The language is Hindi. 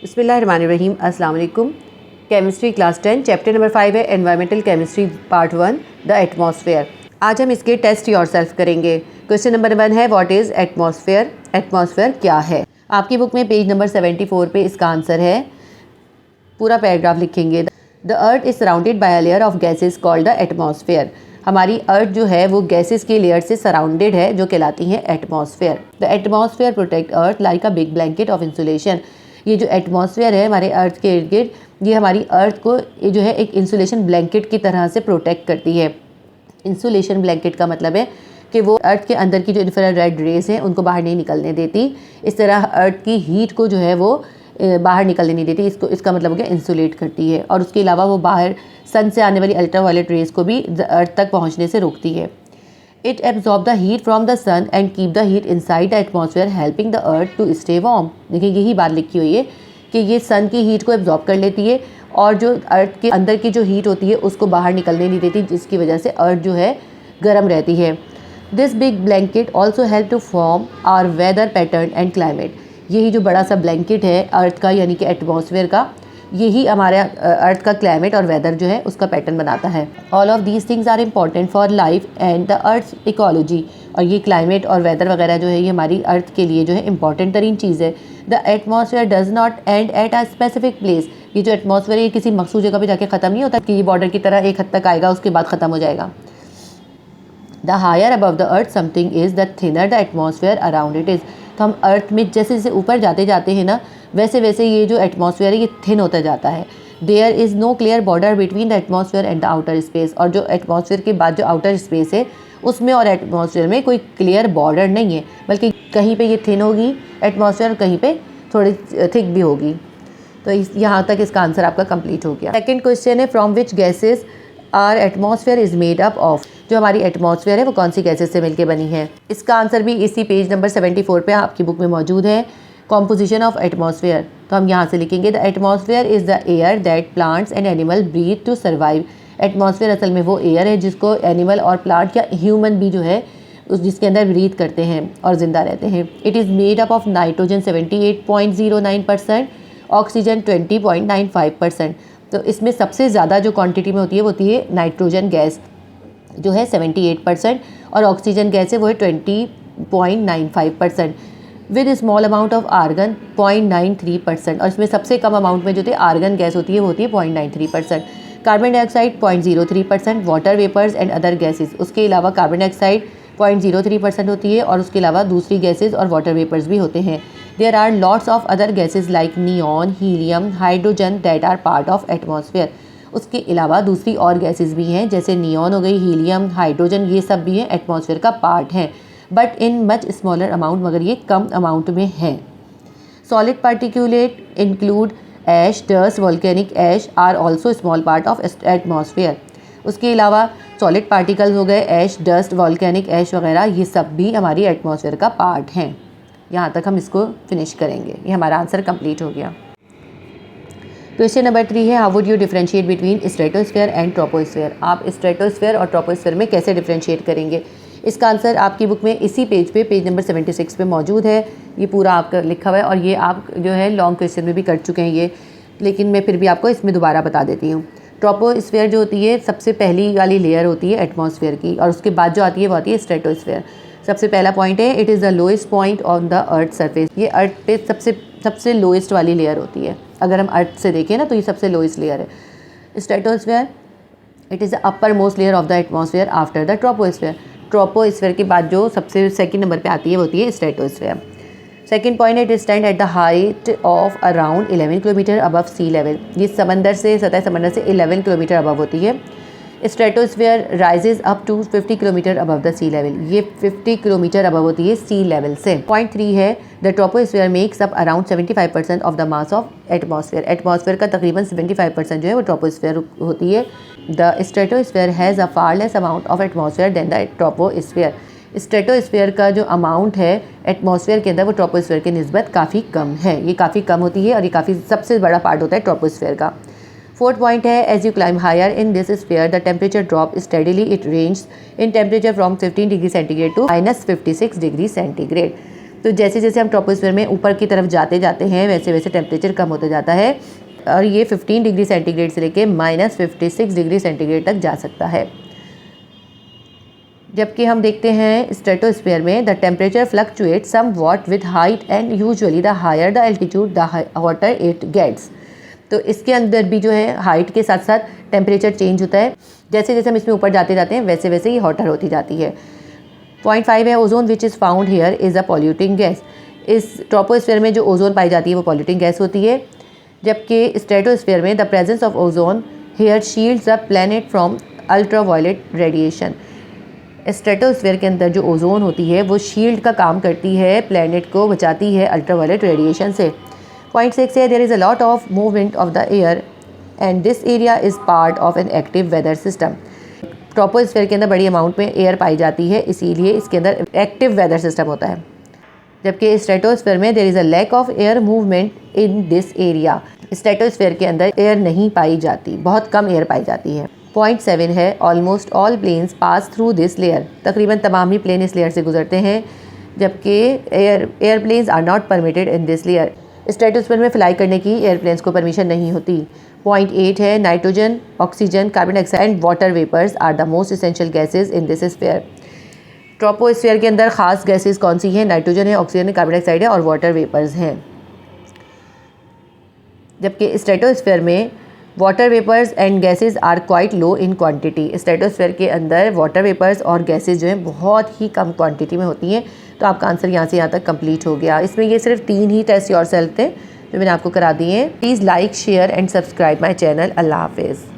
बिस्मिल्लाहिर्रहमानिर्रहीम। अस्सलाम वालेकुम। केमिस्ट्री क्लास 10 चैप्टर नंबर 5 है environmental chemistry part 1 the atmosphere. आज हम इसके टेस्ट योरसेल्फ करेंगे। क्वेश्चन नंबर 1 है व्हाट इज़ एटमॉस्फेयर। एटमॉस्फेयर क्या है। आपकी बुक में पेज नंबर 74 पे इसका आंसर है। पूरा पैराग्राफ लिखेंगे। The earth is surrounded by a layer of gases called the atmosphere. हमारी अर्थ जो है वो गैसेस की लेयर से सराउंडेड है जो कहलाती हैं atmosphere. The atmosphere protect earth like a big blanket of insulation. ये जो एटमॉस्फेयर है हमारे अर्थ के इर्द गिर्द, ये हमारी अर्थ को ये जो है एक इंसुलेशन ब्लैंकेट की तरह से प्रोटेक्ट करती है। इंसुलेशन ब्लैंकेट का मतलब है कि वो अर्थ के अंदर की जो इंफ्रारेड रेज हैं उनको बाहर नहीं निकलने देती। इस तरह अर्थ की हीट को जो है वो बाहर निकलने नहीं देती। इसका मतलब हो गया इंसुलेट करती है। और उसके अलावा वो बाहर सन से आने वाली अल्ट्रावायलेट रेज को भी अर्थ तक पहुँचने से रोकती है। It absorb the heat from the sun and keep the heat inside the atmosphere, helping the earth to stay warm। देखिए यही बात लिखी हुई है कि ये सन की हीट को एब्जॉर्ब कर लेती है और जो अर्थ के अंदर की जो हीट होती है उसको बाहर निकलने नहीं देती, जिसकी वजह से अर्थ जो है गर्म रहती है। This big blanket also help to form our weather pattern and climate. यही जो बड़ा सा ब्लैंकेट है अर्थ का यानी कि एटमॉस्फेयर का, यही हमारा अर्थ का क्लाइमेट और वेदर जो है उसका पैटर्न बनाता है। All of these things are important for life and the earth ecology. और ये क्लाइमेट और वेदर वगैरह जो है ये हमारी अर्थ के लिए जो है इंपॉर्टेंट तरीन चीज़ है। The atmosphere does not and at a specific place. ये जो एटमॉस्फेयर है ये किसी मखसूस जगह पे जाके ख़त्म नहीं होता कि ये बॉर्डर की तरह एक हद तक आएगा उसके बाद ख़त्म हो जाएगा। The higher above the earth something is the thinner the atmosphere around it is. तो हम अर्थ में जैसे जैसे ऊपर जाते जाते हैं ना वैसे वैसे ये जो एटमॉस्फेयर है ये थिन होता जाता है। There is no clear border between the atmosphere and the outer space. और जो एटमॉस्फेयर के बाद जो आउटर स्पेस है उसमें और एटमॉस्फेयर में कोई क्लियर बॉर्डर नहीं है, बल्कि कहीं पे ये थिन होगी एटमॉस्फेयर, कहीं पे थोड़ी थिक भी होगी। तो यहाँ तक इसका आंसर आपका कंप्लीट हो गया। Second question is from which gases are atmosphere is made up of. जो हमारी एटमॉस्फेयर है वो कौन सी गैसेज से मिलकर बनी है। इसका आंसर भी इसी पेज नंबर 74 पे आपकी बुक में मौजूद है। कॉम्पोजिशन ऑफ एटमॉस्फेयर, तो हम यहाँ से लिखेंगे the atmosphere is the air that plants and animal breathe to survive. Atmosphere असल में वो एयर है जिसको एनिमल और प्लांट या ह्यूमन भी जो है जिसके अंदर ब्रीथ करते हैं और ज़िंदा रहते हैं। It is made up of nitrogen 78.09%, oxygen 20.95%। तो इसमें सबसे ज़्यादा जो क्वांटिटी में होती है नाइट्रोजन गैस जो है 78% और ऑक्सीजन गैस है वो है 20.95%। With small amount of argon 0.93%। और इसमें सबसे कम अमाउंट में जो होती है आर्गन गैस होती है वो होती है 0.93%। Carbon dioxide 0.03%, water vapours and other gases. उसके अलावा कार्बन डाइऑक्साइड 0.03% होती है और उसके अलावा दूसरी गैसेस और वाटर वेपर्स भी होते हैं। There are lots of other gases like neon, helium, hydrogen that are part of atmosphere. उसके अलावा दूसरी और गैसेस भी हैं जैसे नियॉन हो गई, हीलियम, हाइड्रोजन, ये सब भी हैं एटमॉस्फेयर का पार्ट हैं, but in much smaller amount, मगर ये कम अमाउंट में हैं। Solid particulate include ash, dust, volcanic ash are also small part of atmosphere. उसके अलावा सॉलिड पार्टिकल्स हो गए, ऐश, डस्ट, वोल्केनिक ऐश वगैरह, ये सब भी हमारी एटमॉस्फेयर का पार्ट हैं। यहाँ तक हम इसको फिनिश करेंगे। ये हमारा आंसर कंप्लीट हो गया। क्वेश्चन नंबर 3 है how would you differentiate between stratosphere and troposphere. आप स्ट्रेटोस्फेयर और ट्रोपोस्फेयर में कैसे डिफरेंशिएट करेंगे। इसका आंसर आपकी बुक में इसी पेज पे पेज नंबर 76 पे मौजूद है। ये पूरा आपका लिखा हुआ है और ये आप जो है लॉन्ग क्वेश्चन में भी कर चुके हैं ये, लेकिन मैं फिर भी आपको इसमें दोबारा बता देती हूँ। ट्रोपोस्फेयर जो होती है सबसे पहली वाली लेयर होती है एटमॉस्फेयर की, और उसके बाद जो आती है वो आती है स्ट्रेटोस्फेयर। सबसे पहला पॉइंट है it is the lowest point on the earth surface. ये अर्थ पे सबसे लोएस्ट वाली लेयर होती है। अगर हम अर्थ से देखें ना तो ये सबसे लोएस्ट लेयर है। Stratosphere it is the upper most layer of the atmosphere after the troposphere. Troposphere के बाद जो सबसे सेकंड नंबर पे आती है वो होती है स्ट्रेटोस्फेयर। सेकंड पॉइंट है it stand at the height of around 11 kilometre above sea level. ये सतह समंदर से 11 किलोमीटर अबव होती है। Stratosphere rises up to 50 kilometre above the sea level. ये 50 किलोमीटर अबव होती है सी लेवल से। पॉइंट 3 है the troposphere makes up around 75% of the mass of atmosphere. Atmosphere का तकरीबन 75% जो है वो ट्रोपोस्फेयर होती है। The stratosphere has a far less amount of atmosphere than the troposphere. Stratosphere का जो अमाउंट है एटमॉस्फेयर के अंदर वो ट्रोपोस्फेयर की निस्बत काफ़ी कम है। ये काफ़ी कम होती है और ये काफ़ी सबसे बड़ा पार्ट होता है ट्रोपोस्फेयर का। फोर्थ पॉइंट है as you climb higher in this sphere the temperature drop steadily. It range in temperature from 15 degree centigrade to -56 degree centigrade. तो जैसे जैसे हम ट्रोपोस्फीयर में ऊपर की तरफ जाते जाते हैं वैसे वैसे टेम्परेचर कम होता जाता है और ये 15 डिग्री सेंटीग्रेड से लेके -56 डिग्री सेंटीग्रेड तक जा सकता है। जबकि हम देखते हैं स्ट्रेटोस्फीयर में the temperature fluctuate somewhat with height and usually the higher the altitude the hotter it gets. तो इसके अंदर भी जो है हाइट के साथ साथ टेम्परेचर चेंज होता है, जैसे जैसे हम इसमें ऊपर जाते जाते हैं वैसे वैसे ही हॉटर होती जाती है। पॉइंट 5 है ozone which is found here is a polluting gas. इस ट्रोपोस्फीयर में जो ओजोन पाई जाती है वो पॉल्यूटिंग गैस होती है, जबकि स्ट्रेटोस्फीयर में the presence of ozone here shields the planet from ultraviolet radiation. Stratosphere के अंदर जो ओजोन होती है वो शील्ड का काम करती है, प्लैनेट को बचाती है अल्ट्रावायलेट रेडिएशन से। पॉइंट 6 है there is a lot of movement of the air and this area is part of an active weather system. Troposphere के अंदर बड़ी अमाउंट में एयर पाई जाती है, इसीलिए इसके अंदर एक्टिव वेदर सिस्टम होता है, जबकि स्ट्रेटोस्फीयर में there is a lack of air movement in this area. Stratosphere के अंदर एयर नहीं पाई जाती, बहुत कम एयर पाई जाती है। पॉइंट 7 है almost all planes pass through this layer. तकरीबन तमाम ही प्लेन इस लेयर से गुजरते हैं, जबकि airplanes are not permitted in this layer. Stratosphere में फ्लाई करने की एयरप्लेन्स को परमिशन नहीं होती। पॉइंट 8 है nitrogen, oxygen, carbon dioxide and water vapours are the most essential gases in this sphere. Troposphere के अंदर खास गैसेज कौन सी हैं? नाइट्रोजन है, ऑक्सीजन है, कार्बन डाइऑक्साइड है और वाटर वेपर्स हैं। जबकि स्ट्रेटोस्फीयर में water vapours and gases are quite low in quantity. Stratosphere के अंदर वाटर वेपर्स और गैसेज जो हैं बहुत ही कम क्वांटिटी में होती हैं। तो आपका आंसर यहाँ से यहाँ तक कंप्लीट हो गया। इसमें ये सिर्फ 3 ही टेस्ट योरसेल्फ थे जो मैंने आपको करा दिए हैं। Please like, share and subscribe my channel. अल्लाह हाफिज़।